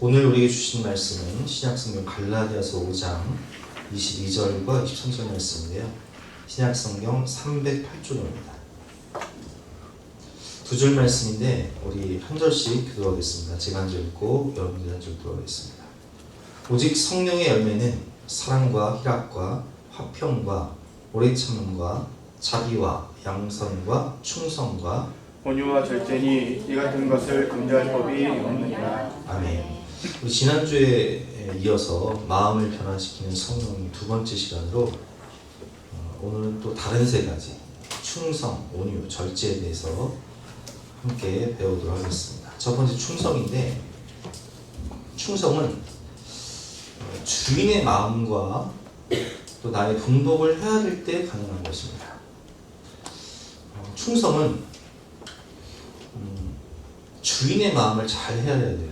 오늘 우리에게 주신 말씀은 신약성경 갈라디아서 5장 22절과 23절 말씀인데요. 신약성경 308쪽입니다. 두 줄 말씀인데 우리 한 절씩 기도하겠습니다. 제가 한 절 읽고 여러분들이 한 절 기도하겠습니다. 오직 성령의 열매는 사랑과 희락과 화평과 오래 참음과 자비와 양선과 충성과 온유와 절제니 이 같은 것을 금지할 법이 없느니라. 아멘. 우리 지난주에 이어서 마음을 변화시키는 성령의 두 번째 시간으로 오늘은 또 다른 세 가지 충성, 온유, 절제에 대해서 함께 배우도록 하겠습니다. 첫 번째 충성인데, 충성은 주인의 마음과 또 나의 분복을 해야 될 때 가능한 것입니다. 충성은 주인의 마음을 잘 헤아려야 돼요.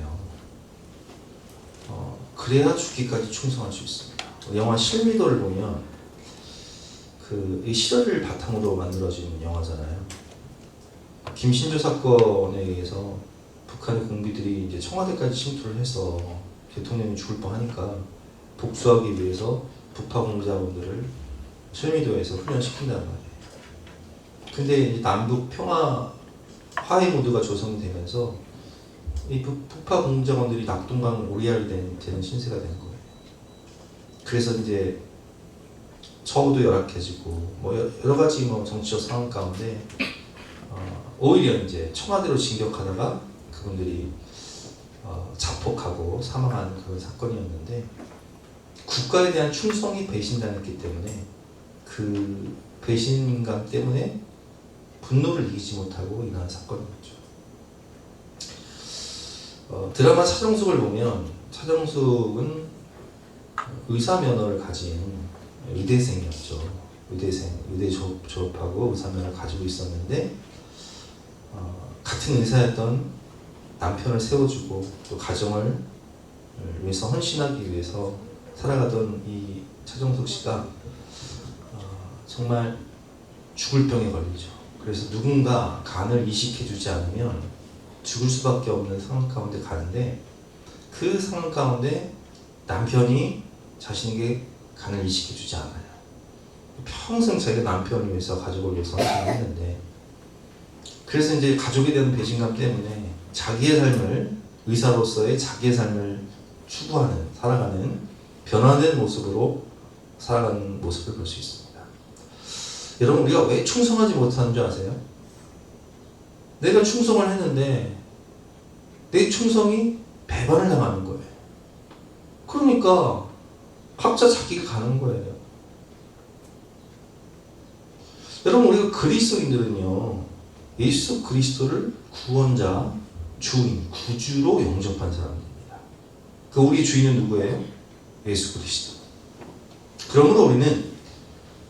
그래야 죽기까지 충성할 수 있습니다. 영화 실미도를 보면 이 실화를 바탕으로 만들어진 영화잖아요. 김신조 사건에 의해서 북한의 공비들이 이제 청와대까지 침투를 해서 대통령이 죽을 뻔하니까 복수하기 위해서 북파 공작원들을 실미도에서 훈련시킨다는 말이에요. 근데 이제 남북 평화 화해 모드가 조성이 되면서 이 북파 공작원들이 낙동강 오리알이 되는 신세가 되는 거예요. 그래서 이제 처우도 열악해지고 뭐 여러 가지 정치적 상황 가운데 오히려 이제 청와대로 진격하다가 그분들이 자폭하고 사망한 그런 사건이었는데, 국가에 대한 충성이 배신당했기 때문에 그 배신감 때문에 분노를 이기지 못하고 일어난 사건이었죠. 드라마 차정숙을 보면 차정숙은 의사 면허를 가진 의대생이었죠. 의대 졸업하고 의사 면허를 가지고 있었는데 같은 의사였던 남편을 세워주고 또 가정을 위해서 헌신하기 위해서 살아가던 이 차정숙 씨가 정말 죽을 병에 걸리죠. 그래서 누군가 간을 이식해주지 않으면 죽을 수밖에 없는 상황 가운데 가는데, 그 상황 가운데 남편이 자신에게 간을 이식해주지 않아요. 평생 자기가 남편을 위해서 가족을 위해서 헌신을 했는데, 그래서 이제 가족에 대한 배신감 때문에 자기의 삶을, 의사로서의 자기의 삶을 추구하는, 살아가는 변화된 모습으로 살아가는 모습을 볼 수 있습니다. 여러분, 우리가 왜 충성하지 못하는 줄 아세요? 내가 충성을 했는데 내 충성이 배반을 당하는 거예요. 그러니까 각자 자기가 가는 거예요. 여러분, 우리가 그리스도인들은요, 예수 그리스도를 구원자, 주인, 구주로 영접한 사람들입니다. 그 우리의 주인은 누구예요? 예수 그리스도. 그러므로 우리는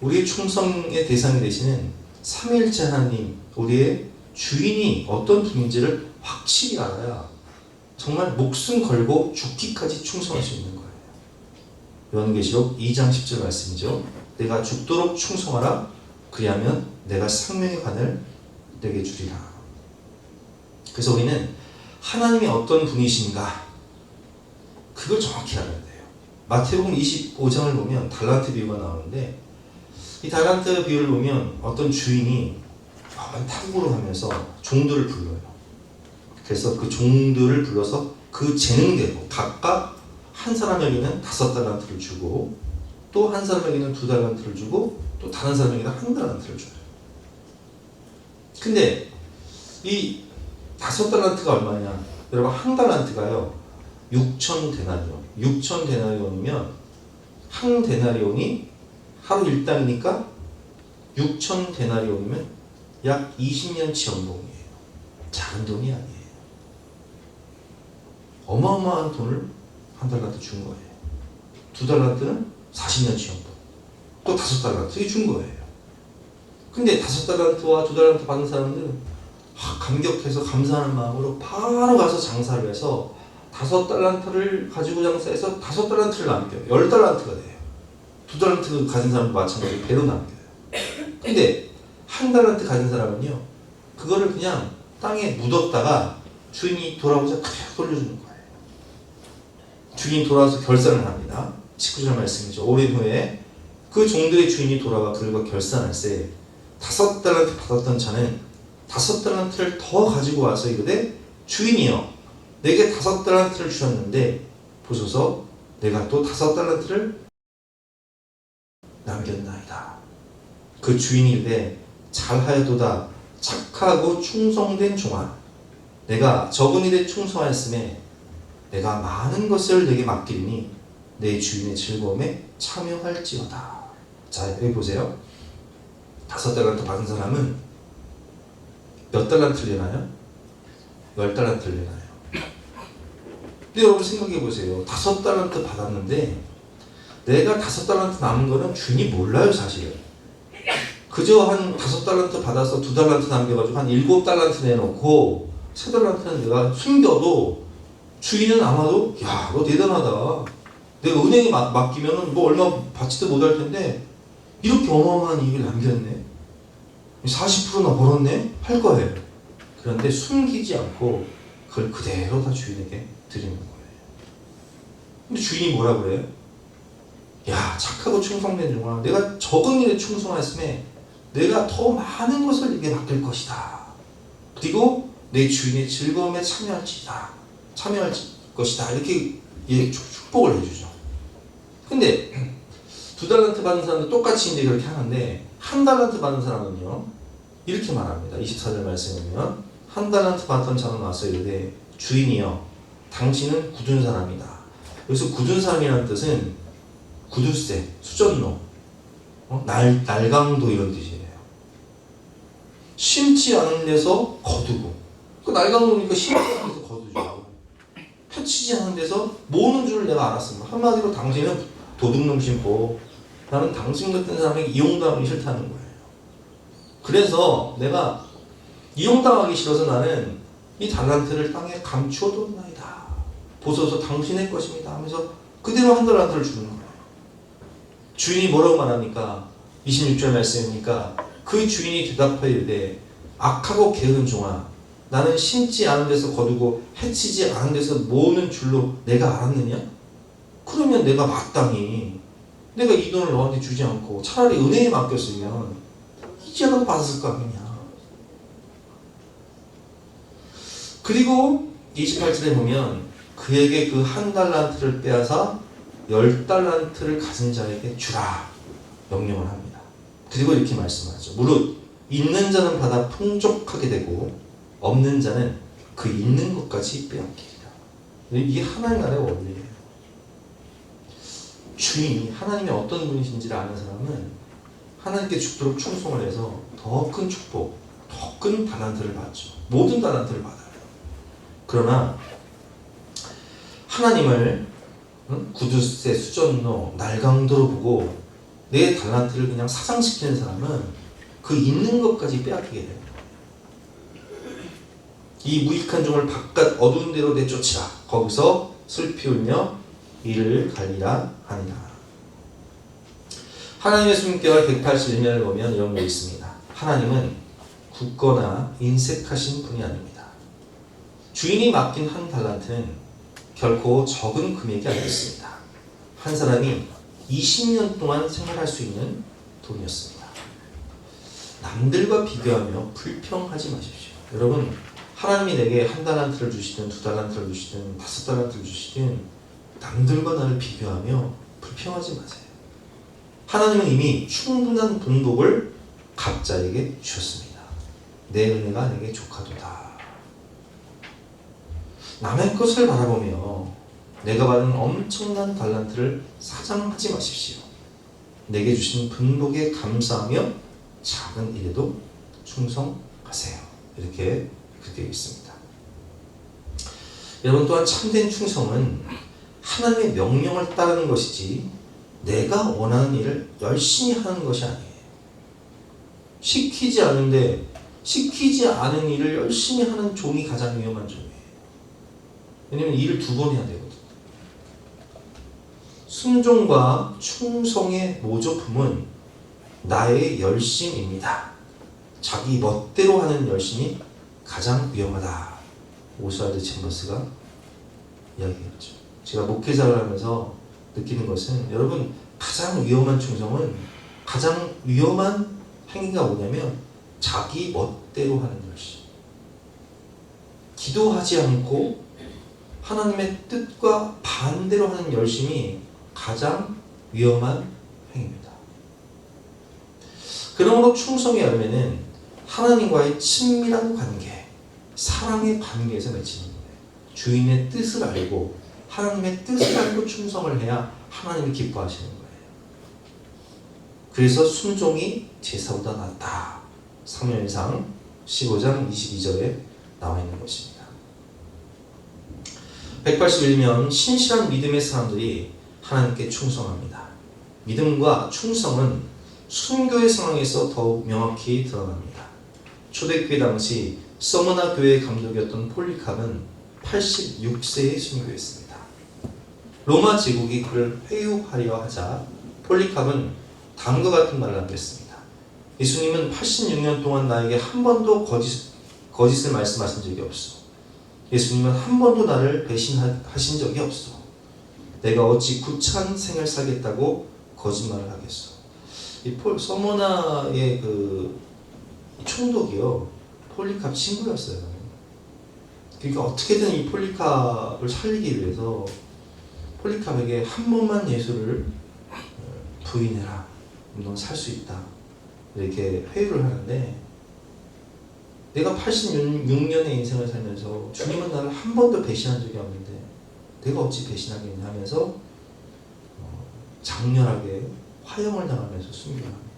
우리의 충성의 대상이 되시는 삼위일체 하나님, 우리의 주인이 어떤 분인지를 확실히 알아야 정말 목숨 걸고 죽기까지 충성할 수 있는 거예요. 요한계시록 2장 10절 말씀이죠. 내가 죽도록 충성하라. 그리하면 내가 생명의 관을 내게 주리라. 그래서 우리는 하나님이 어떤 분이신가, 그걸 정확히 알아야 돼요. 마태복음 25장을 보면 달란트 비유가 나오는데, 이 달란트 비유를 보면 어떤 주인이 탐구를 하면서 종들을 불러요. 그래서 그 종들을 불러서 그 재능대로 각각 한 사람에게는 5달란트를 주고, 또 한 사람에게는 2달란트를 주고, 또 다른 사람에게는 1달란트를 줘요. 근데 이 5달란트가 얼마냐? 여러분, 1달란트가요 6,000데나리온. 6,000데나리온이면 한 데나리온이 하루 일당이니까 6,000데나리온이면 약 20년치 연봉이에요. 작은 돈이 아니에요. 어마어마한 돈을 1달란트 준 거예요. 2달란트는 40년치 연봉, 또 5달란트 준 거예요. 근데 5달란트와 2달란트 받은 사람들은 감격해서 감사하는 마음으로 바로 가서 장사를 해서 5달란트를 가지고 장사해서 5달란트를 남겨요. 10달란트가 돼요. 2달란트 가진 사람도 마찬가지로 배로 남겨요. 근데 1달란트 가진 사람은요, 그거를 그냥 땅에 묻었다가 주인이 돌아오자 그냥 돌려주는 거예요. 주인이 돌아와서 결산을 합니다. 19절 말씀이죠. 오랜 후에 그 종들의 주인이 돌아와 그들과 결산할세 5달란트 받았던 자는 5달란트를 더 가지고 와서 이르되 주인이여 내게 5달란트를 주셨는데 보소서 내가 또 5달란트를 남겼나이다. 그 주인이 이르되 잘하였도다 착하고 충성된 종아 내가 적은 일에 충성하였음에 내가 많은 것을 내게 맡기리니 내 주인의 즐거움에 참여할지어다. 자 여기 보세요. 5달란트 받은 사람은 몇 달란트를 내나요? 10달란트를 내나요? 근데 여러분 생각해 보세요. 5달란트 받았는데 내가 5달란트 남은 거는 주인이 몰라요 사실. 그저 한 5달란트 받아서 2달란트 남겨가지고 한 7달란트 내놓고 3달란트는 내가 숨겨도 주인은 아마도 야 너 대단하다. 내가 은행에 맡기면은 뭐 얼마 받지도 못할 텐데 이렇게 어마어마한 이익을 남겼네. 40%나 벌었네? 할 거예요. 그런데 숨기지 않고 그걸 그대로 다 주인에게 드리는 거예요. 근데 주인이 뭐라 그래요? 야 착하고 충성된 종아 내가 적은 일에 충성했음에 내가 더 많은 것을 네게 맡길 것이다. 그리고 내 주인의 즐거움에 참여할 것이다. 이렇게 축복을 해주죠. 근데 2달란트 받은 사람도 똑같이 이제 그렇게 하는데 1달란트 받은 사람은요 이렇게 말합니다. 24절 말씀에 보면 1달란트 받던 자는 와서 이르되 주인이여 당신은 굳은 사람이다. 여기서 굳은 사람이라는 뜻은 구두쇠, 수전노, 날강도 이런 뜻이에요. 심지 않은 데서 거두고 그 날강도니까 심지 않은 데서 거두죠. 펴치지 않은 데서 모으는 줄 내가 알았습니다. 한마디로 당신은 도둑놈 심고 나는 당신 같은 사람에게 이용당하기 싫다는 거예요. 그래서 내가 이용당하기 싫어서 나는 이 달란트를 땅에 감추어뒀나이다. 보소서 당신의 것입니다 하면서 그대로 1달란트를 주는 거예요. 주인이 뭐라고 말합니까? 26절 말씀이니까 그 주인이 대답하여 이르되 악하고 게으른 종아 나는 심지 않은 데서 거두고 해치지 않은 데서 모으는 줄로 내가 알았느냐? 그러면 내가 마땅히 내가 이 돈을 너한테 주지 않고 차라리 은행에 맡겼으면 이자라도 받았을 거 아니냐. 그리고 28절에 보면 그에게 그 1달란트를 빼앗아 10달란트를 가진 자에게 주라 명령을 합니다. 그리고 이렇게 말씀하죠. 무릇 있는 자는 받아 풍족하게 되고 없는 자는 그 있는 것까지 빼앗기리라. 이게 하나님 나라의 원리예요. 주인이 하나님이 어떤 분이신지를 아는 사람은 하나님께 죽도록 충성을 해서 더 큰 축복, 더 큰 달란트를 받죠. 모든 달란트를 받아요. 그러나 하나님을 구두쇠, 수전노, 날강도로 보고 내 달란트를 그냥 사상시키는 사람은 그 있는 것까지 빼앗기게 돼요. 이 무익한 종을 바깥 어두운 데로 내쫓으라. 거기서 슬피 울며 이를 갈리라 하니라. 하나님의 숨결 181년을 보면 이런 게 있습니다. 하나님은 굳거나 인색하신 분이 아닙니다. 주인이 맡긴 1달란트는 결코 적은 금액이 아니었습니다. 한 사람이 20년 동안 생활할 수 있는 돈이었습니다. 남들과 비교하며 불평하지 마십시오. 여러분 하나님이 내게 1달란트를 주시든 2달란트를 주시든 5달란트를 주시든 남들과 나를 비교하며 불평하지 마세요. 하나님은 이미 충분한 분복을 각자에게 주셨습니다. 내 은혜가 내게 족하도다. 남의 것을 바라보며 내가 받은 엄청난 달란트를 사장하지 마십시오. 내게 주신 분복에 감사하며 작은 일에도 충성하세요. 이렇게 되어 있습니다. 여러분 또한 참된 충성은 하나님의 명령을 따르는 것이지 내가 원하는 일을 열심히 하는 것이 아니에요. 시키지 않은 일을 열심히 하는 종이 가장 위험한 종이에요. 왜냐면 일을 2번 해야 되거든. 순종과 충성의 모조품은 나의 열심입니다. 자기 멋대로 하는 열심이 가장 위험하다. 오스왈드 챔버스가 이야기했죠. 제가 목회자를 하면서 느끼는 것은 여러분 가장 위험한 충성은 가장 위험한 행위가 뭐냐면 자기 멋대로 하는 열심. 기도하지 않고 하나님의 뜻과 반대로 하는 열심이 가장 위험한 행위입니다. 그러므로 충성의 열매는 하나님과의 친밀한 관계, 사랑의 관계에서 맺히는 거예요. 주인의 뜻을 알고 하나님의 뜻을 알고 충성을 해야 하나님이 기뻐하시는 거예요. 그래서 순종이 제사보다 낫다. 사무엘상 15장 22절에 나와 있는 것입니다. 181면 신실한 믿음의 사람들이 하나님께 충성합니다. 믿음과 충성은 순교의 상황에서 더욱 명확히 드러납니다. 초대교회 당시 서머나 교회의 감독이었던 폴리캅은 86세에 순교했습니다. 로마 제국이 그를 회유하려 하자 폴리캅은 다음과 같은 말을 남겼습니다. 예수님은 86년 동안 나에게 한 번도 거짓을 말씀하신 적이 없어. 예수님은 한 번도 나를 배신하신 적이 없어. 내가 어찌 구차한 생을 살겠다고 거짓말을 하겠어. 이 서머나의 총독이요, 폴리캅 친구였어요. 그러니까 어떻게든 이 폴리캅을 살리기 위해서 폴리캅에게 한 번만 예수를 부인해라. 넌 살 수 있다. 이렇게 회유를 하는데, 내가 86년의 인생을 살면서 주님은 나를 한 번도 배신한 적이 없는데 내가 어찌 배신하겠냐 하면서 장렬하게 화형을 당하면서 순교합니다.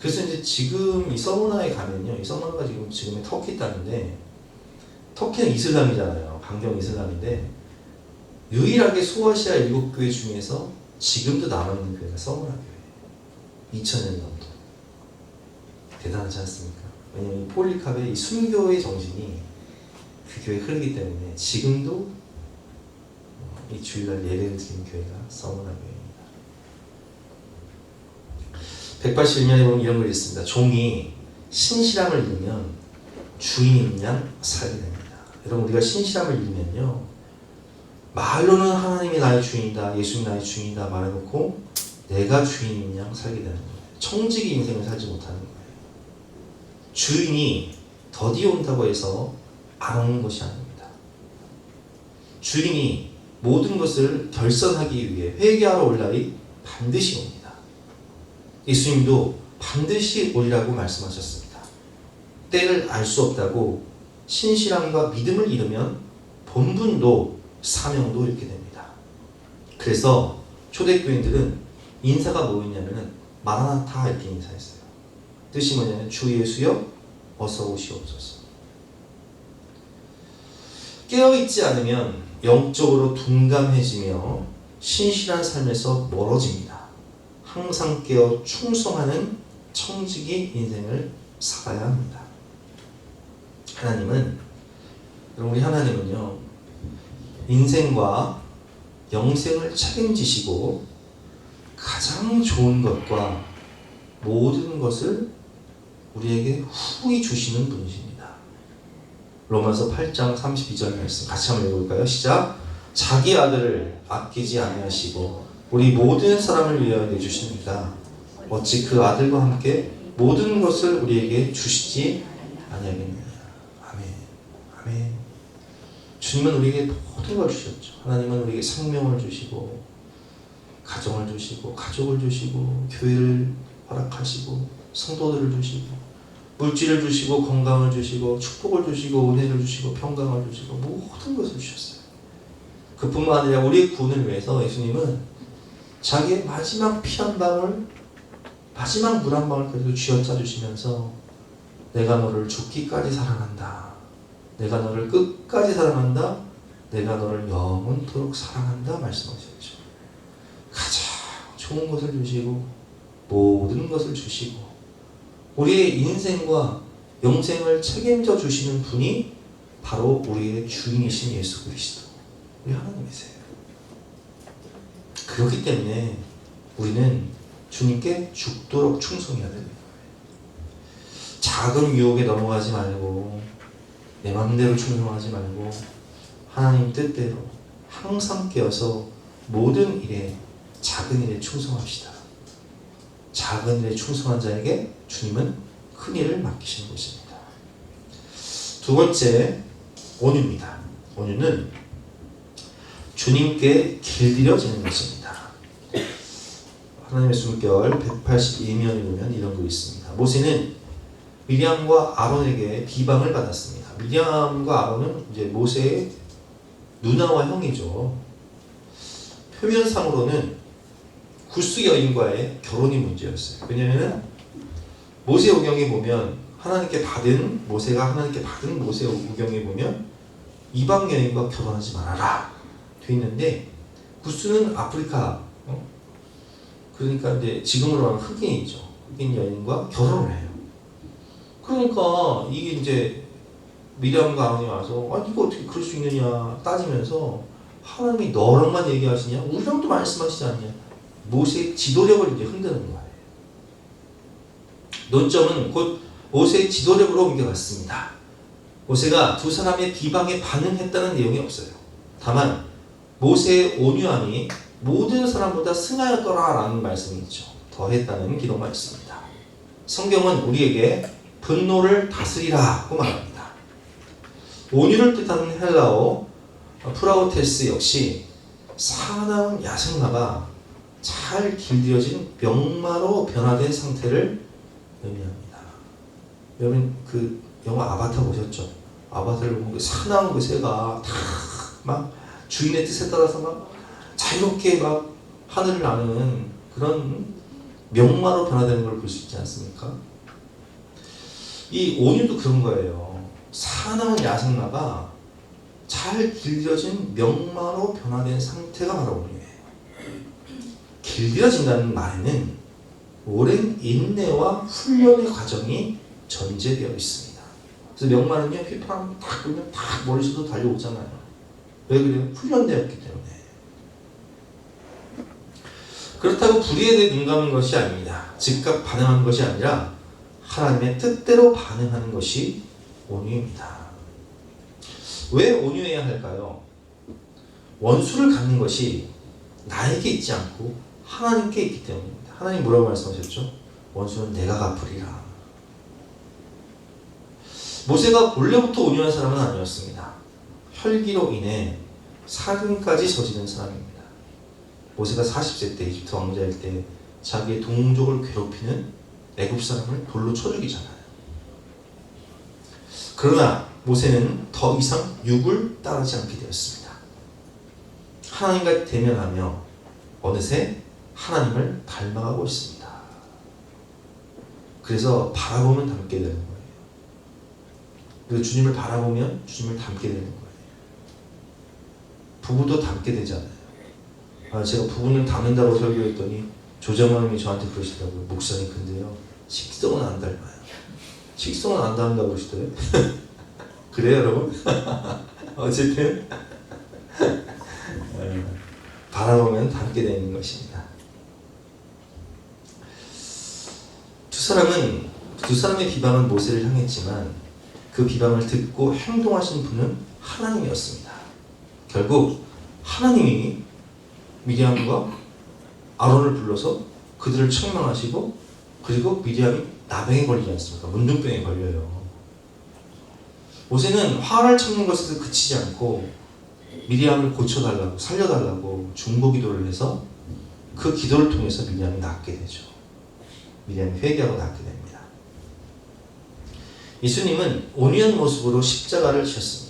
그래서 이제 지금 이 서머나에 가면요, 이 서머나가 지금의 터키 땅인데, 터키는 이슬람이잖아요. 강경 이슬람인데 유일하게 소아시아 7교회 중에서 지금도 남아있는 교회가 서머나 교회예요. 2000년 정도. 대단하지 않습니까? 왜냐하면 이 폴리캅의 이 순교의 정신이 그 교회에 흐르기 때문에 지금도 이 주일날 예배를 드리는 교회가 서머나 교회입니다. 181면에 보면 이런 글이 있습니다. 종이 신실함을 잃으면 주인인 양 살게 됩니다. 여러분, 우리가 신실함을 잃으면요, 말로는 하나님이 나의 주인이다, 예수님이 나의 주인이다 말해놓고 내가 주인인 양 살게 되는 거예요. 청지기 인생을 살지 못하는 거예요. 주인이 더디 온다고 해서 안 오는 것이 아닙니다. 주인이 모든 것을 결선하기 위해 회개하러 올 날이 반드시 옵니다. 예수님도 반드시 오리라고 말씀하셨습니다. 때를 알 수 없다고 신실함과 믿음을 잃으면 본분도 사명도 잃게 됩니다. 그래서 초대교인들은 인사가 뭐였냐면 마라나타 이렇게 인사했어요. 뜻이 뭐냐면 주 예수여 어서 오시옵소서. 깨어있지 않으면 영적으로 둔감해지며 신실한 삶에서 멀어집니다. 항상 깨어 충성하는 청지기 인생을 살아야 합니다. 우리 하나님은요, 인생과 영생을 책임지시고 가장 좋은 것과 모든 것을 우리에게 후히 주시는 분이십니다. 로마서 8장 32절 말씀 같이 한번 읽어볼까요? 시작. 자기 아들을 아끼지 아니하시고 우리 모든 사람을 위하여 내주십니다. 어찌 그 아들과 함께 모든 것을 우리에게 주시지 아니하겠느냐. 아멘. 아멘. 주님은 우리에게 모든 걸 주셨죠. 하나님은 우리에게 생명을 주시고 가정을 주시고 가족을 주시고 교회를 허락하시고 성도들을 주시고 물질을 주시고 건강을 주시고 축복을 주시고 은혜를 주시고 평강을 주시고 모든 것을 주셨어요. 그뿐만 아니라 우리의 구원을 위해서 예수님은 자기의 마지막 피 한 방울, 마지막 물 한 방울까지도 쥐어짜 주시면서 내가 너를 죽기까지 사랑한다. 내가 너를 끝까지 사랑한다. 내가 너를 영원토록 사랑한다 말씀하셨죠. 가장 좋은 것을 주시고 모든 것을 주시고 우리의 인생과 영생을 책임져 주시는 분이 바로 우리의 주인이신 예수 그리스도, 우리 하나님이세요. 그렇기 때문에 우리는 주님께 죽도록 충성해야 되는 거예요. 작은 유혹에 넘어가지 말고 내 마음대로 충성하지 말고 하나님 뜻대로 항상 깨어서 모든 일에 작은 일에 충성합시다. 작은 일에 충성한 자에게 주님은 큰 일을 맡기시는 것입니다. 두 번째, 온유입니다. 온유는 주님께 길들여지는 것입니다. 하나님의 숨결 182면에 보면 이런 글이 있습니다. 모세는 미리암과 아론에게 비방을 받았습니다. 미리암과 아론은 이제 모세의 누나와 형이죠. 표면상으로는 구스 여인과의 결혼이 문제였어요. 왜냐하면 모세 오경에 보면 모세가 하나님께 받은 모세 오경에 보면 이방 여인과 결혼하지 말아라 돼 있는데, 구스는 아프리카, 그러니까 이제 지금으로 하면 흑인이죠. 흑인 여인과 결혼을 해요. 그러니까 이게 이제 미리암과 아론이 와서 이거 어떻게 그럴 수 있느냐 따지면서, 하나님이 너랑만 얘기하시냐? 우리랑도 말씀하시지 않냐? 모세의 지도력을 이제 흔드는 거예요. 논점은 곧 모세의 지도력으로 옮겨갔습니다. 모세가 두 사람의 비방에 반응했다는 내용이 없어요. 다만 모세의 온유함이 모든 사람보다 승하였더라라는 말씀이 있죠. 더했다는 기록만 있습니다. 성경은 우리에게 분노를 다스리라고 말합니다. 온유를 뜻하는 헬라어 프라우테스 역시 사나운 야생마가 잘 길들여진 명마로 변화된 상태를 의미합니다. 여러분 그 영화 아바타 보셨죠? 아바타를 보면 그 사나운 그 새가 다 막 주인의 뜻에 따라서 막 자유롭게 막 하늘을 나는 그런 명마로 변화되는 걸 볼 수 있지 않습니까? 이 온유도 그런 거예요. 사나운 야생마가 잘 길들여진 명마로 변화된 상태가 바로 온유예요. 길들여진다는 말에는 오랜 인내와 훈련의 과정이 전제되어 있습니다. 그래서 명마는요, 휘파람 탁 불면 탁 멀리서도 달려오잖아요. 왜 그래요? 훈련되었기 때문에. 그렇다고 불의에 대해 눈 감는 것이 아닙니다. 즉각 반응하는 것이 아니라 하나님의 뜻대로 반응하는 것이 온유입니다. 왜 온유해야 할까요? 원수를 갚는 것이 나에게 있지 않고 하나님께 있기 때문입니다. 하나님 뭐라고 말씀하셨죠? 원수는 내가 갚으리라. 모세가 본래부터 온유한 사람은 아니었습니다. 혈기로 인해 살인까지 저지른 사람입니다. 모세가 40세 때 이집트 왕자일 때 자기의 동족을 괴롭히는 애굽 사람을 돌로 쳐 죽이잖아요. 그러나 모세는 더 이상 육을 따르지 않게 되었습니다. 하나님과 대면하며 어느새 하나님을 닮아가고 있습니다. 그래서 바라보면 닮게 되는 거예요. 그리고 주님을 바라보면 주님을 닮게 되는 거예요. 부부도 닮게 되잖아요. 제가 부부는 닮는다고 설교했더니 조정원님이 저한테 그러시더라고요. 목사님 근데요, 식성은 안 닮아요. 식성은 안 닮는다고 그러시더래요. 그래요 여러분? 어쨌든 바라보면 닮게 되는 것입니다. 두 사람의 비방은 모세를 향했지만 그 비방을 듣고 행동하신 분은 하나님이었습니다. 결국 하나님이 미리암과 아론을 불러서 그들을 책망하시고, 그리고 미리암이 나병에 걸리지 않습니까? 문둥병에 걸려요. 모세는 화를 참는 것에서 그치지 않고 미리암을 고쳐달라고, 살려달라고 중보기도를 해서 그 기도를 통해서 미리암이 낫게 되죠. 미리암이 회개하고 낫게 됩니다. 예수님은 온유한 모습으로 십자가를 지셨습니다.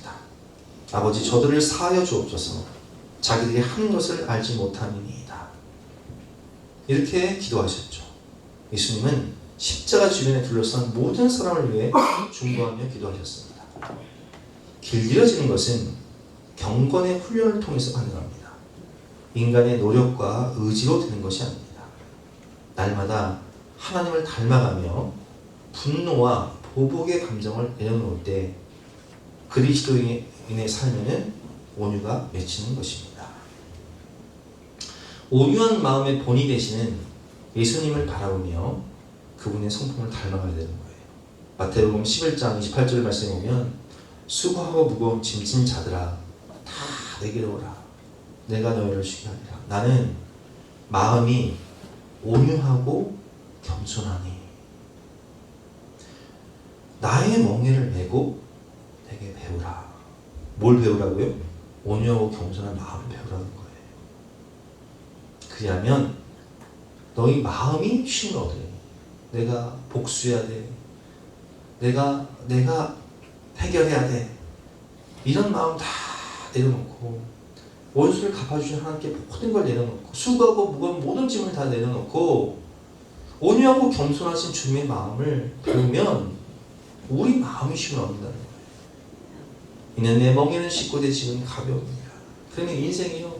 아버지, 저들을 사하여 주옵소서. 자기들이 한 것을 알지 못함이니이다. 이렇게 기도하셨죠. 예수님은 십자가 주변에 둘러싼 모든 사람을 위해 중보하며 기도하셨습니다. 길들여지는 것은 경건의 훈련을 통해서 가능합니다. 인간의 노력과 의지로 되는 것이 아닙니다. 날마다 하나님을 닮아가며 분노와 보복의 감정을 내려놓을 때 그리스도인의 삶에는 온유가 맺히는 것입니다. 온유한 마음의 본이 되시는 예수님을 바라보며 그분의 성품을 닮아가야 되는 거예요. 마태복음 11장 28절 말씀에 보면 수고하고 무거운 짐진 자들아 다 내게로 오라. 내가 너희를 주게 하리라. 나는 마음이 온유하고 겸손하니 나의 멍에를 메고 내게 배우라. 뭘 배우라고요? 온유하고 겸손한 마음을 배우라는 거예요. 그리하면 너희 마음이 쉼을 얻으리니. 내가 복수해야 돼. 내가 해결해야 돼. 이런 마음 다 내려놓고 원수를 갚아주신 하나님께 모든 걸 내려놓고 수고하고 무거운 모든 짐을 다 내려놓고 온유하고 겸손하신 주님의 마음을 배우면 우리 마음이 쉼을 얻는다는 거예요. 이는 내 멍에는 씻고 내 짐은 가벼우니라. 그러면 인생이요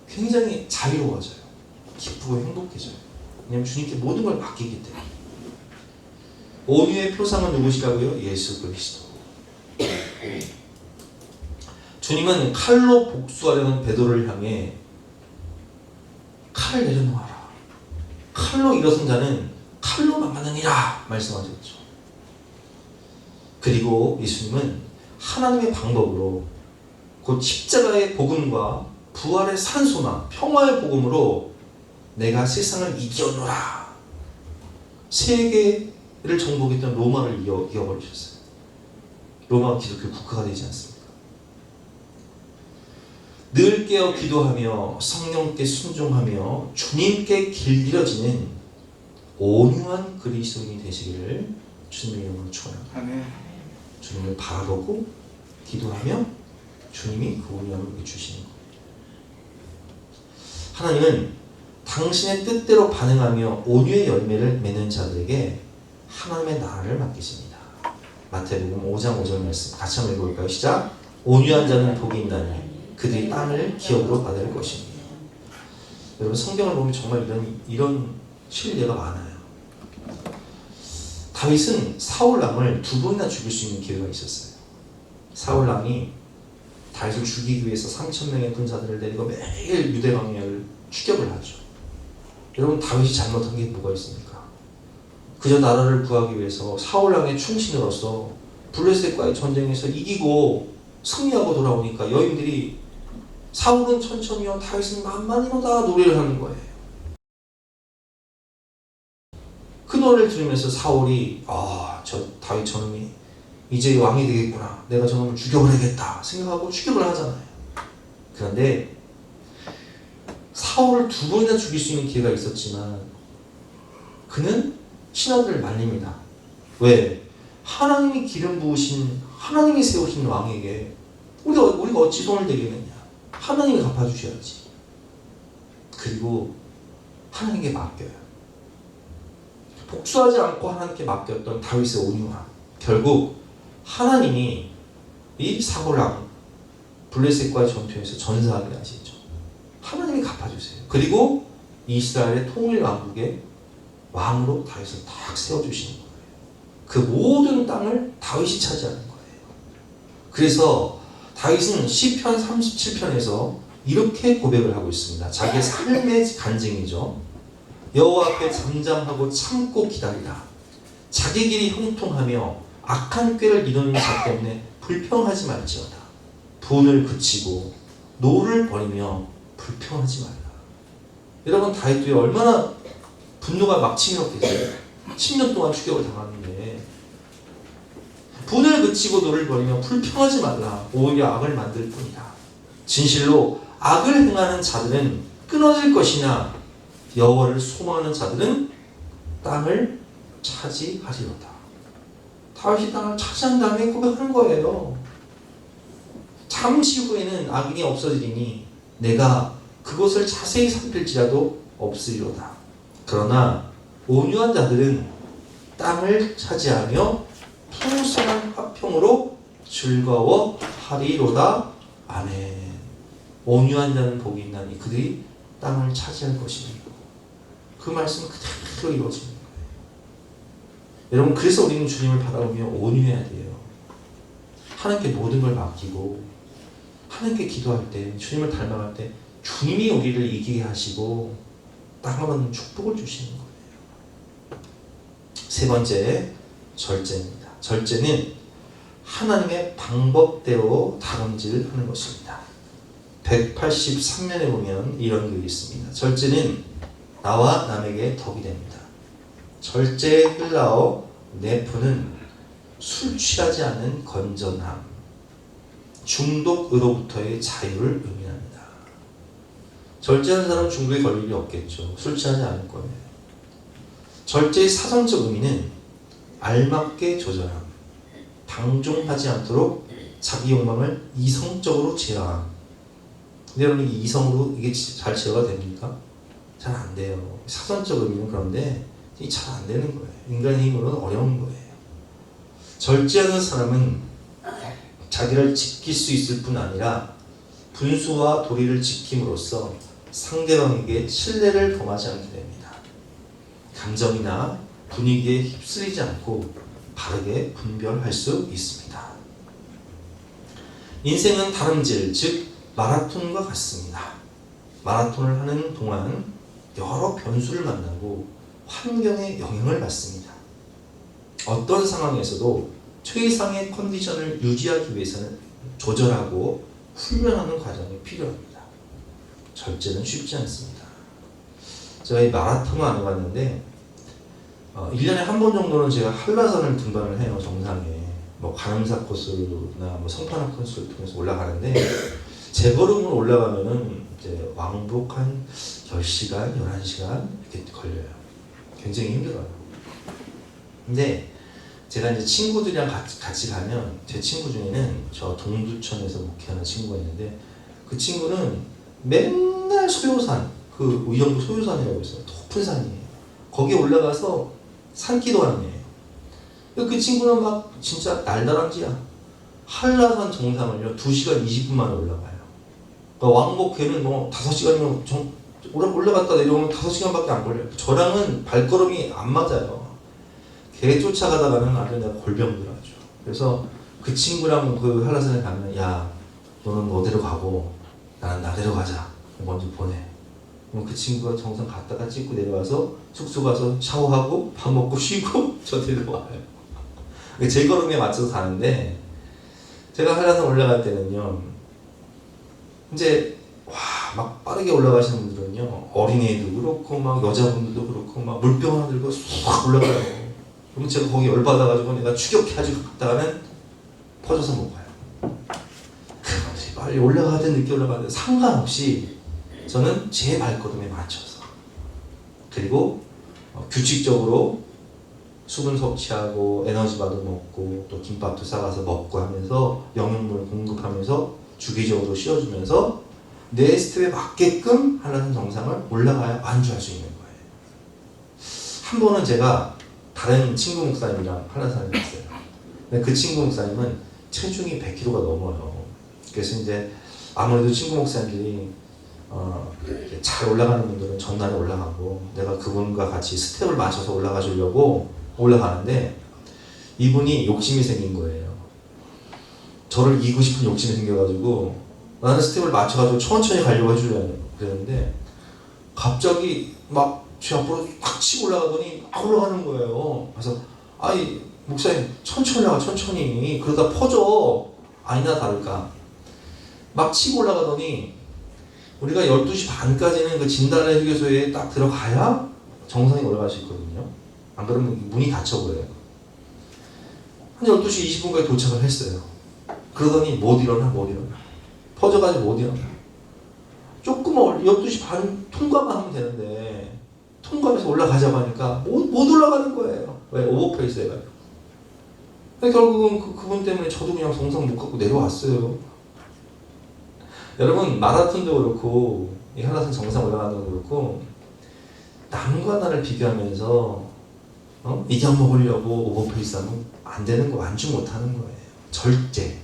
굉장히 자유로워져요. 기쁘고 행복해져요. 왜냐하면 주님께 모든 걸 맡기기 때문에. 온유의 표상은 누구시라고요? 예수 그리스도. 주님은 칼로 복수하려는 베드로를 향해 칼을 내려놓아라. 칼로 일어선 자는 칼로 망하느니라 말씀하셨죠. 그리고 예수님은 하나님의 방법으로 곧 십자가의 복음과 부활의 산소나 평화의 복음으로 내가 세상을 이겨노라. 세계를 정복했던 로마를 이겨버리셨어요. 로마가 기독교 국가가 되지 않습니까? 늘 깨어 기도하며 성령께 순종하며 주님께 길들여지는 온유한 그리스도인이 되시기를 주님의 이름으로 축원합니다. 아멘. 주님을 바라보고 기도하며 주님이 그 온유함을 주시는 거예요. 하나님은 당신의 뜻대로 반응하며 온유의 열매를 맺는 자들에게 하나님의 나라를 맡기십니다. 마태복음 5장 5절 말씀 같이 한번 읽어볼까요? 시작. 온유한 자는 복이 있나니 그들이 땅을 기업으로 받을 것입니다. 여러분 성경을 보면 정말 이런 실례가 많아요. 다윗은 사울 왕을 2번이나 죽일 수 있는 기회가 있었어요. 사울 왕이 다윗을 죽이기 위해서 3,000명의 군사들을 데리고 매일 유대 광야를 추격을 하죠. 여러분 다윗이 잘못한 게 뭐가 있습니까? 그저 나라를 구하기 위해서 사울 왕의 충신으로서 블레셋과의 전쟁에서 이기고 승리하고 돌아오니까 여인들이 사울은 천천히요 다윗은 만만히로다 노래를 하는 거예요. 그 노래를 들으면서 사울이 저 다윗 저놈이 이제 왕이 되겠구나. 내가 저놈을 죽여버리겠다 생각하고 추격을 하잖아요. 그런데 사울을 2번이나 죽일 수 있는 기회가 있었지만 그는 신하들을 말립니다. 왜? 하나님이 기름 부으신 하나님이 세우신 왕에게 우리가 어찌 손을 대겠느냐. 하나님이 갚아주셔야지. 그리고 하나님께 맡겨요. 복수하지 않고 하나님께 맡겼던 다윗의 온유함. 결국 하나님이 이 사울왕 블레셋과의 전투에서 전사하게 하시죠. 하나님이 갚아주세요. 그리고 이스라엘의 통일 왕국의 왕으로 다윗을 딱 세워주시는 거예요. 그 모든 땅을 다윗이 차지하는 거예요. 그래서 다윗은 시편 37편에서 이렇게 고백을 하고 있습니다. 자기의 삶의 간증이죠. 여호와 앞에 잠잠하고 참고 기다리라. 자기 길이 형통하며 악한 꾀를 이루는 자 때문에 불평하지 말지어다. 분을 그치고 노를 버리며 불평하지 말라. 여러분 다윗도 얼마나 분노가 막 치밀었겠어요. 10년 동안 추격을 당하는데 분을 그치고 노를 버리며 불평하지 말라. 오히려 악을 만들 뿐이다. 진실로 악을 행하는 자들은 끊어질 것이나 여호와를 소망하는 자들은 땅을 차지하리로다. 다윗이 땅을 차지한 다음에 고백하는 거예요. 잠시 후에는 악인이 없어지리니 내가 그것을 자세히 살필지라도 없으리로다. 그러나 온유한 자들은 땅을 차지하며 풍성한 화평으로 즐거워하리로다. 아멘. 온유한 자는 복이 있나니 그들이 땅을 차지할 것이니. 그 말씀은 그대로 이루어지는 거예요. 여러분 그래서 우리는 주님을 바라보며 온유해야 돼요. 하나님께 모든 걸 맡기고 하나님께 기도할 때 주님을 닮아갈 때 주님이 우리를 이기게 하시고 땅을 축복을 주시는 거예요. 세 번째 절제입니다. 절제는 하나님의 방법대로 다름질하는 것입니다. 183면에 보면 이런 글이 있습니다. 절제는 나와 남에게 덕이 됩니다. 절제의 헬라어 네프는 술 취하지 않은 건전함, 중독으로부터의 자유를 의미합니다. 절제하는 사람은 중독에 걸릴 일이 없겠죠. 술 취하지 않을 거예요. 절제의 사전적 의미는 알맞게 조절함, 방종하지 않도록 자기 욕망을 이성적으로 제어함. 근데 여러분 이 이성으로 이게 잘 제어가 됩니까? 잘 안 돼요. 사전적 의미는 그런데 이게 잘 안 되는 거예요. 인간의 힘으로는 어려운 거예요. 절제하는 사람은 자기를 지킬 수 있을 뿐 아니라 분수와 도리를 지킴으로써 상대방에게 신뢰를 범하지 않게 됩니다. 감정이나 분위기에 휩쓸리지 않고 바르게 분별할 수 있습니다. 인생은 다름질, 즉 마라톤과 같습니다. 마라톤을 하는 동안 여러 변수를 만나고 환경의 영향을 받습니다. 어떤 상황에서도 최상의 컨디션을 유지하기 위해서는 조절하고 훈련하는 과정이 필요합니다. 절제는 쉽지 않습니다. 제가 이 마라톤을 안 해봤는데 1년에 한 번 정도는 제가 한라산을 등반을 해요. 정상에 뭐 가늠사 코스나 뭐 성판화 코스를 통해서 올라가는데 재걸음으로 올라가면은 이제 왕복 한 10시간, 11시간 이렇게 걸려요. 굉장히 힘들어요. 근데 제가 이제 친구들이랑 같이 가면 제 친구 중에는 저 동두천에서 목회하는 친구가 있는데 그 친구는 맨날 소요산, 그 의정부 소요산이라고 있어요. 높은 산이에요. 거기에 올라가서 산기도 하는 애예요. 그 친구는 막 진짜 날다람쥐야. 한라산 정상을요 2시간 20분 만에 올라가요. 그러니까 왕복회는 뭐 5시간이면 올라갔다 내려오면 5시간밖에 안 걸려요. 저랑은 발걸음이 안 맞아요. 걔 쫓아가다가는 아주 내가 골병들어가죠. 그래서 그 친구랑 그 한라산에 가면 야 너는 너대로 가고 나는 나대로 가자. 먼저 보내. 그럼 그 친구가 정상 갔다가 찍고 내려와서 숙소 가서 샤워하고 밥 먹고 쉬고 저 데려와요. 제 걸음에 맞춰서 가는데 제가 한라산 올라갈 때는요 이제 막 빠르게 올라가시는 분들은요 어린애도 그렇고 막 여자분들도 그렇고 막 물병 하나 들고 쑥 올라가요. 그럼 제가 거기 열받아가지고 내가 추격해가지고 갔다가는 퍼져서 못 가요. 그렇지 빨리 올라가든 늦게 먹으려고 상관없이 저는 제 발걸음에 맞춰서 그리고 규칙적으로 수분 섭취하고 에너지바도 먹고 또 김밥도 싸가서 먹고 하면서 영양분을 공급하면서 주기적으로 씌워주면서 내 스텝에 맞게끔 한라산 정상을 올라가야 완주할 수 있는 거예요. 한 번은 제가 다른 친구 목사님이랑 한라산을 갔어요. 근데 그 친구 목사님은 체중이 100kg가 넘어요. 그래서 이제 아무래도 친구 목사님들이 잘 올라가는 분들은 전날에 올라가고 내가 그분과 같이 스텝을 맞춰서 올라가 주려고 올라가는데 이분이 욕심이 생긴 거예요. 저를 이기고 싶은 욕심이 생겨가지고 나는 스텝을 맞춰가지고 천천히 가려고 해주려고 그랬는데 갑자기 막 제 앞으로 팍 치고 올라가더니 막 올라가는 거예요. 그래서 아이 목사님 천천히 올라가 천천히 그러다 퍼져. 아니나 다를까 막 치고 올라가더니 우리가 12시 반까지는 그 진달래 휴게소에 딱 들어가야 정상에 올라갈 수 있거든요. 안 그러면 문이 닫혀버려요. 한 12시 20분까지 도착을 했어요. 그러더니 못 일어나. 퍼져가지고 못 일어나. 조금만 12시 반 통과만 하면 되는데 통과해서 올라가자고 하니까 못 올라가는 거예요. 왜? 오버페이스 해가지고. 결국은 그분 때문에 저도 그냥 정상 못 갖고 내려왔어요. 여러분 마라톤도 그렇고 이 한라산 정상 올라가는 것도 그렇고 남과 나를 비교하면서 이겨먹으려고 오버페이스하면 안 되는 거 완주 못하는 거예요. 절제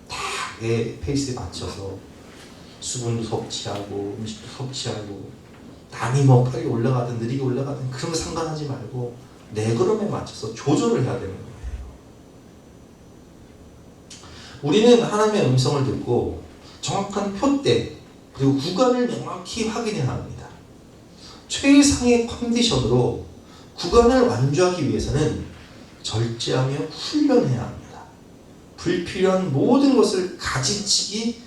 딱 내 페이스에 맞춰서 수분도 섭취하고 음식도 섭취하고 남이 뭐 빨리 올라가든 느리게 올라가든 그런 거 상관하지 말고 내 걸음에 맞춰서 조절을 해야 되는 거예요. 우리는 하나님의 음성을 듣고 정확한 표대 그리고 구간을 명확히 확인해야 합니다. 최상의 컨디션으로 구간을 완주하기 위해서는 절제하며 훈련해야 합니다. 불필요한 모든 것을 가지치기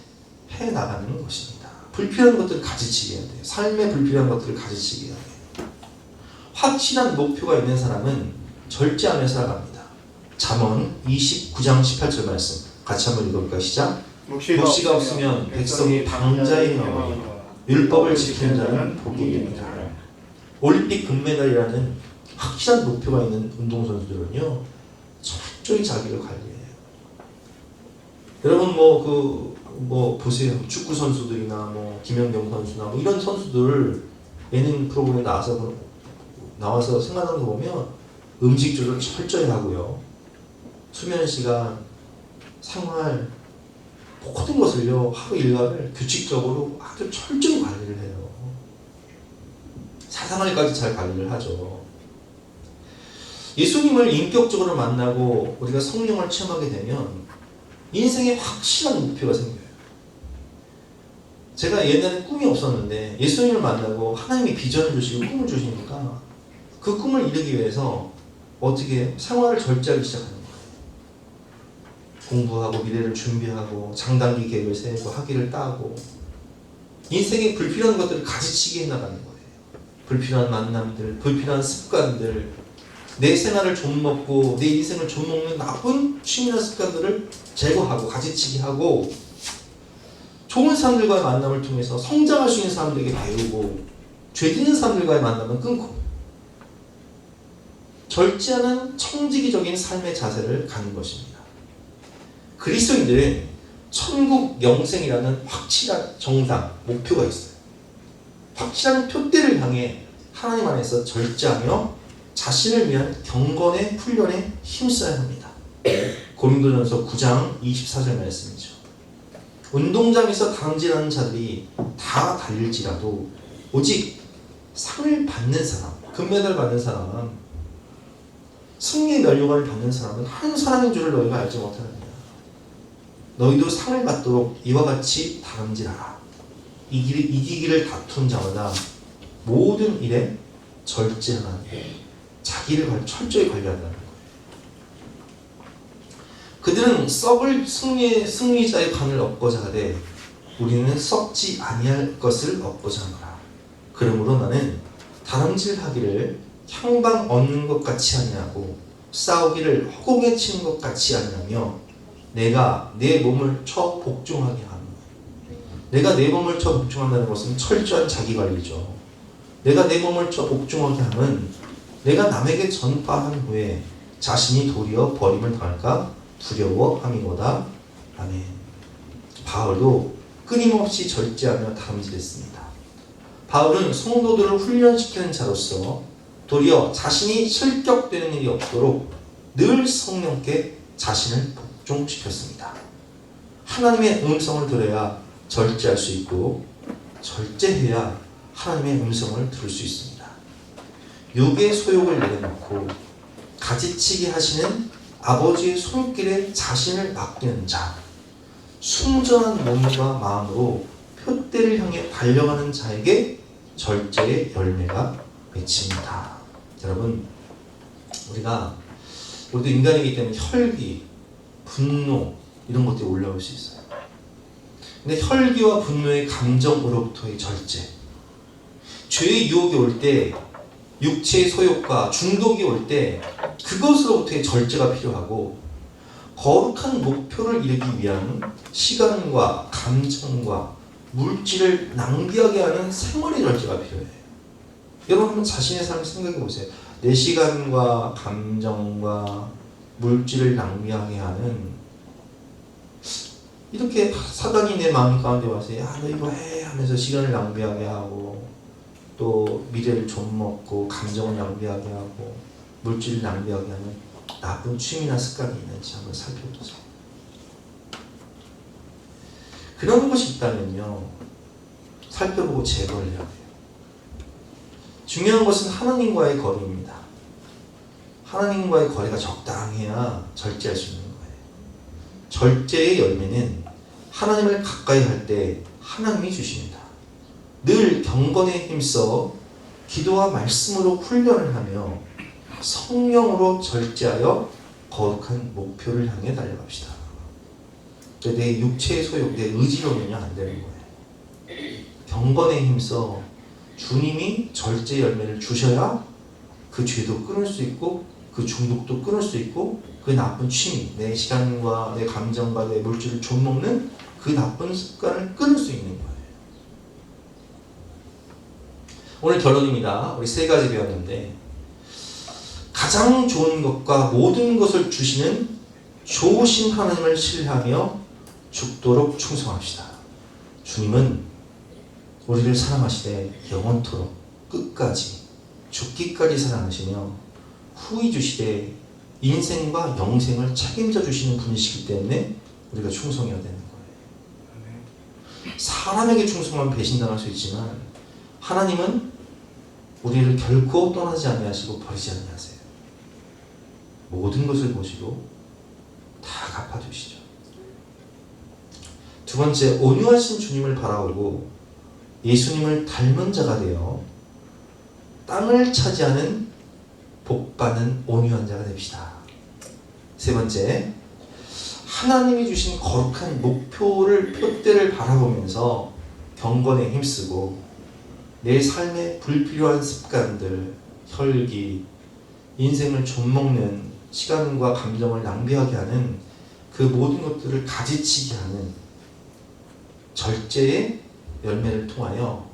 해 나가는 것입니다. 불필요한 것들을 가지치게 해야 돼요. 삶에 불필요한 것들을 가지치게 해야 돼요. 확실한 목표가 있는 사람은 절제하며 살아갑니다. 잠언 29장 18절 말씀 같이 한번 읽어볼까요? 시작. 묵시가 없으면 백성이 방자에 나오며 율법을 지키는 자는 복이 있느니라. 올림픽 금메달이라는 확실한 목표가 있는 운동선수들은요 철저히 자기를 관리해요. 여러분 보세요. 축구 선수들이나 김연경 선수나 이런 선수들 예능 프로그램에 나와서 생활하는 거 보면 음식 조절 철저히 하고요. 수면 시간, 생활 모든 것을요 하루 일과를 규칙적으로 아주 철저히 관리를 해요. 사생활까지 잘 관리를 하죠. 예수님을 인격적으로 만나고 우리가 성령을 체험하게 되면 인생에 확실한 목표가 생겨요. 제가 옛날에 꿈이 없었는데 예수님을 만나고 하나님이 비전을 주시고 꿈을 주시니까 그 꿈을 이루기 위해서 어떻게 생활을 절제하기 시작하는 거예요. 공부하고 미래를 준비하고 장단기 계획을 세우고 학위를 따고 인생에 불필요한 것들을 가지치게 해나가는 거예요. 불필요한 만남들, 불필요한 습관들, 내 생활을 좀먹고 내 인생을 좀먹는 나쁜 취미나 습관들을 제거하고 가지치기 하고 좋은 사람들과의 만남을 통해서 성장할 수 있는 사람들에게 배우고 죄짓는 사람들과의 만남은 끊고 절제하는 청지기적인 삶의 자세를 갖는 것입니다. 그리스도인들은 천국 영생이라는 확실한 정상, 목표가 있어요. 확실한 표대를 향해 하나님 안에서 절제하며 자신을 위한 경건의 훈련에 힘써야 합니다. 고린도전서 9장 24절 말씀이죠. 운동장에서 다름질하는 자들이 다 달릴지라도 오직 상을 받는 사람, 금메달 받는 사람, 승리의 면류관을 받는 사람은 한 사람인 줄을 너희가 알지 못하느냐. 너희도 상을 받도록 이와 같이 다름질하라. 이기기를 다툰 자마다 모든 일에 절제하는 자기를 철저히 관리한다는 거예요. 그들은 썩을 승리자의 관을 얻고자 하되 우리는 썩지 아니할 것을 얻고자 하노라. 그러므로 나는 다름질하기를 향방 얻는 것 같이 아니하고 싸우기를 허공에 치는 것 같이 아니하며 내가 내 몸을 쳐 복종하게 하노라. 내가 내 몸을 쳐 복종한다는 것은 철저한 자기관리죠. 내가 내 몸을 쳐 복종하게 하면 내가 남에게 전파한 후에 자신이 도리어 버림을 당할까 두려워함이로다. 아멘. 바울도 끊임없이 절제하며 다름질했습니다. 바울은 성도들을 훈련시키는 자로서 도리어 자신이 실격되는 일이 없도록 늘 성령께 자신을 복종시켰습니다. 하나님의 음성을 들어야 절제할 수 있고 절제해야 하나님의 음성을 들을 수 있습니다. 육의 소욕을 내려놓고 가지치기 하시는 아버지의 손길에 자신을 맡기는 자, 순전한 몸과 마음으로 표대를 향해 달려가는 자에게 절제의 열매가 맺힙니다. 여러분, 우리도 인간이기 때문에 혈기, 분노 이런 것들이 올라올 수 있어요. 근데 혈기와 분노의 감정으로부터의 절제, 죄의 유혹이 올 때, 육체의 소욕과 중독이 올 때 그것으로부터의 절제가 필요하고 거룩한 목표를 이루기 위한 시간과 감정과 물질을 낭비하게 하는 생활의 절제가 필요해요. 여러분 한번 자신의 삶을 생각해 보세요. 내 시간과 감정과 물질을 낭비하게 하는 이렇게 사단이 내 마음 가운데 와서 야 너 이거 해 하면서 시간을 낭비하게 하고 또 미래를 좀먹고 감정을 낭비하게 하고 물질을 낭비하게 하는 나쁜 취미나 습관이 있는지 한번 살펴보세요. 그런 것이 있다면요 살펴보고 제거를 해야 돼요. 중요한 것은 하나님과의 거리입니다. 하나님과의 거리가 적당해야 절제할 수 있는 거예요. 절제의 열매는 하나님을 가까이 할 때 하나님이 주십니다. 늘 경건에 힘써 기도와 말씀으로 훈련을 하며 성령으로 절제하여 거룩한 목표를 향해 달려갑시다. 내 육체의 소욕, 내 의지로는요 안 되는 거예요. 경건에 힘써 주님이 절제 열매를 주셔야 그 죄도 끊을 수 있고 그 중독도 끊을 수 있고 그 나쁜 취미, 내 시간과 내 감정과 내 물질을 좀먹는 그 나쁜 습관을 끊을 수 있는 거예요. 오늘 결론입니다. 우리 세 가지 배웠는데 가장 좋은 것과 모든 것을 주시는 좋으신 하나님을 신뢰하며 죽도록 충성합시다. 주님은 우리를 사랑하시되 영원토록 끝까지 죽기까지 사랑하시며 후히 주시되 인생과 영생을 책임져 주시는 분이시기 때문에 우리가 충성해야 되는 거예요. 사람에게 충성하면 배신당할 수 있지만 하나님은 우리를 결코 떠나지 아니하시고 버리지 아니하세요. 모든 것을 보시고 다 갚아주시죠. 두 번째, 온유하신 주님을 바라보고 예수님을 닮은 자가 되어 땅을 차지하는 복받는 온유한 자가 됩시다. 세 번째, 하나님이 주신 거룩한 목표를 표대를 바라보면서 경건에 힘쓰고 내 삶의 불필요한 습관들, 혈기, 인생을 좀먹는 시간과 감정을 낭비하게 하는 그 모든 것들을 가지치게 하는 절제의 열매를 통하여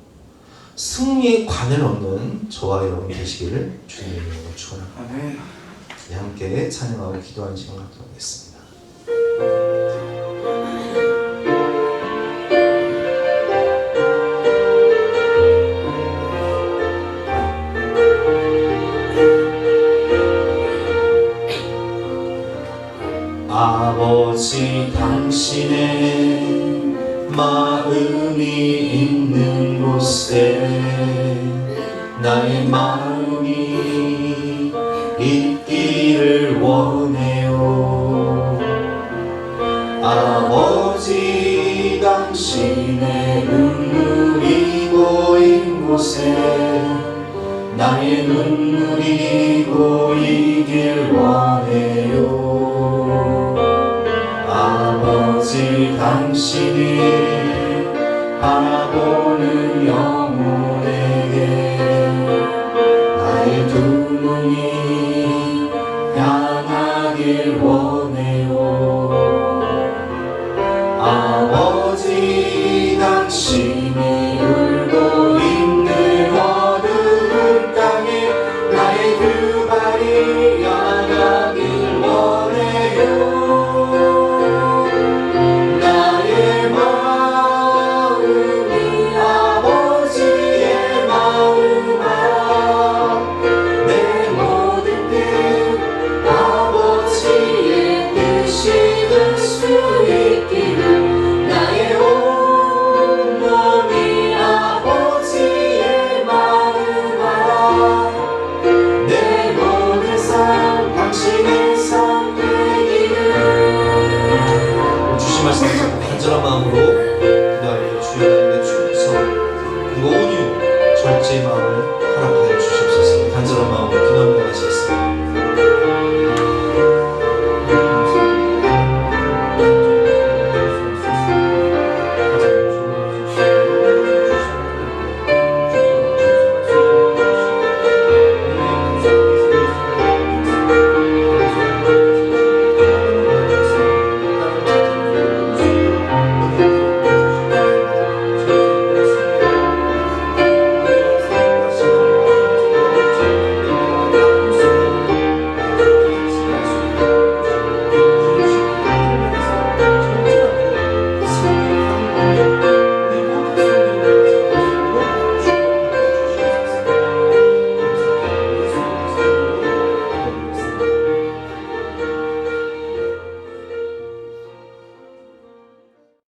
승리의 관을 얻는 저와 여러분 되시기를 주님의 이름으로 축원합니다. 아멘. 네, 함께 찬양하고 기도하는 시간 갖도록 하겠습니다. 아버지 당신의 마음이 있는 곳에 나의 마음이 있기를 원해요. 아버지 당신의 눈물이 고인 곳에 나의 눈물이 고이길 원해요. 아버지 당신이 바라보는 영혼에게 나의 두 눈이 향하길 원해요. 아버지 당신이 울고 있는 어두운 땅에 나의 두 발이 향하길 원해요. 나의 마음이 아버지의 마음아 내 모든 뜻 아버지의 뜻이 될 수 있기를 나의 온 몸이 아버지의 마음아 내 모든 삶 당신의 삶 되기를 주신 말씀 간절한 마음으로 기도하며 주여 나에게 충성 그리고 온유 절제의 마음을 허락하여 주시옵소서. 간절한 마음으로 기도하며 가시겠습니다.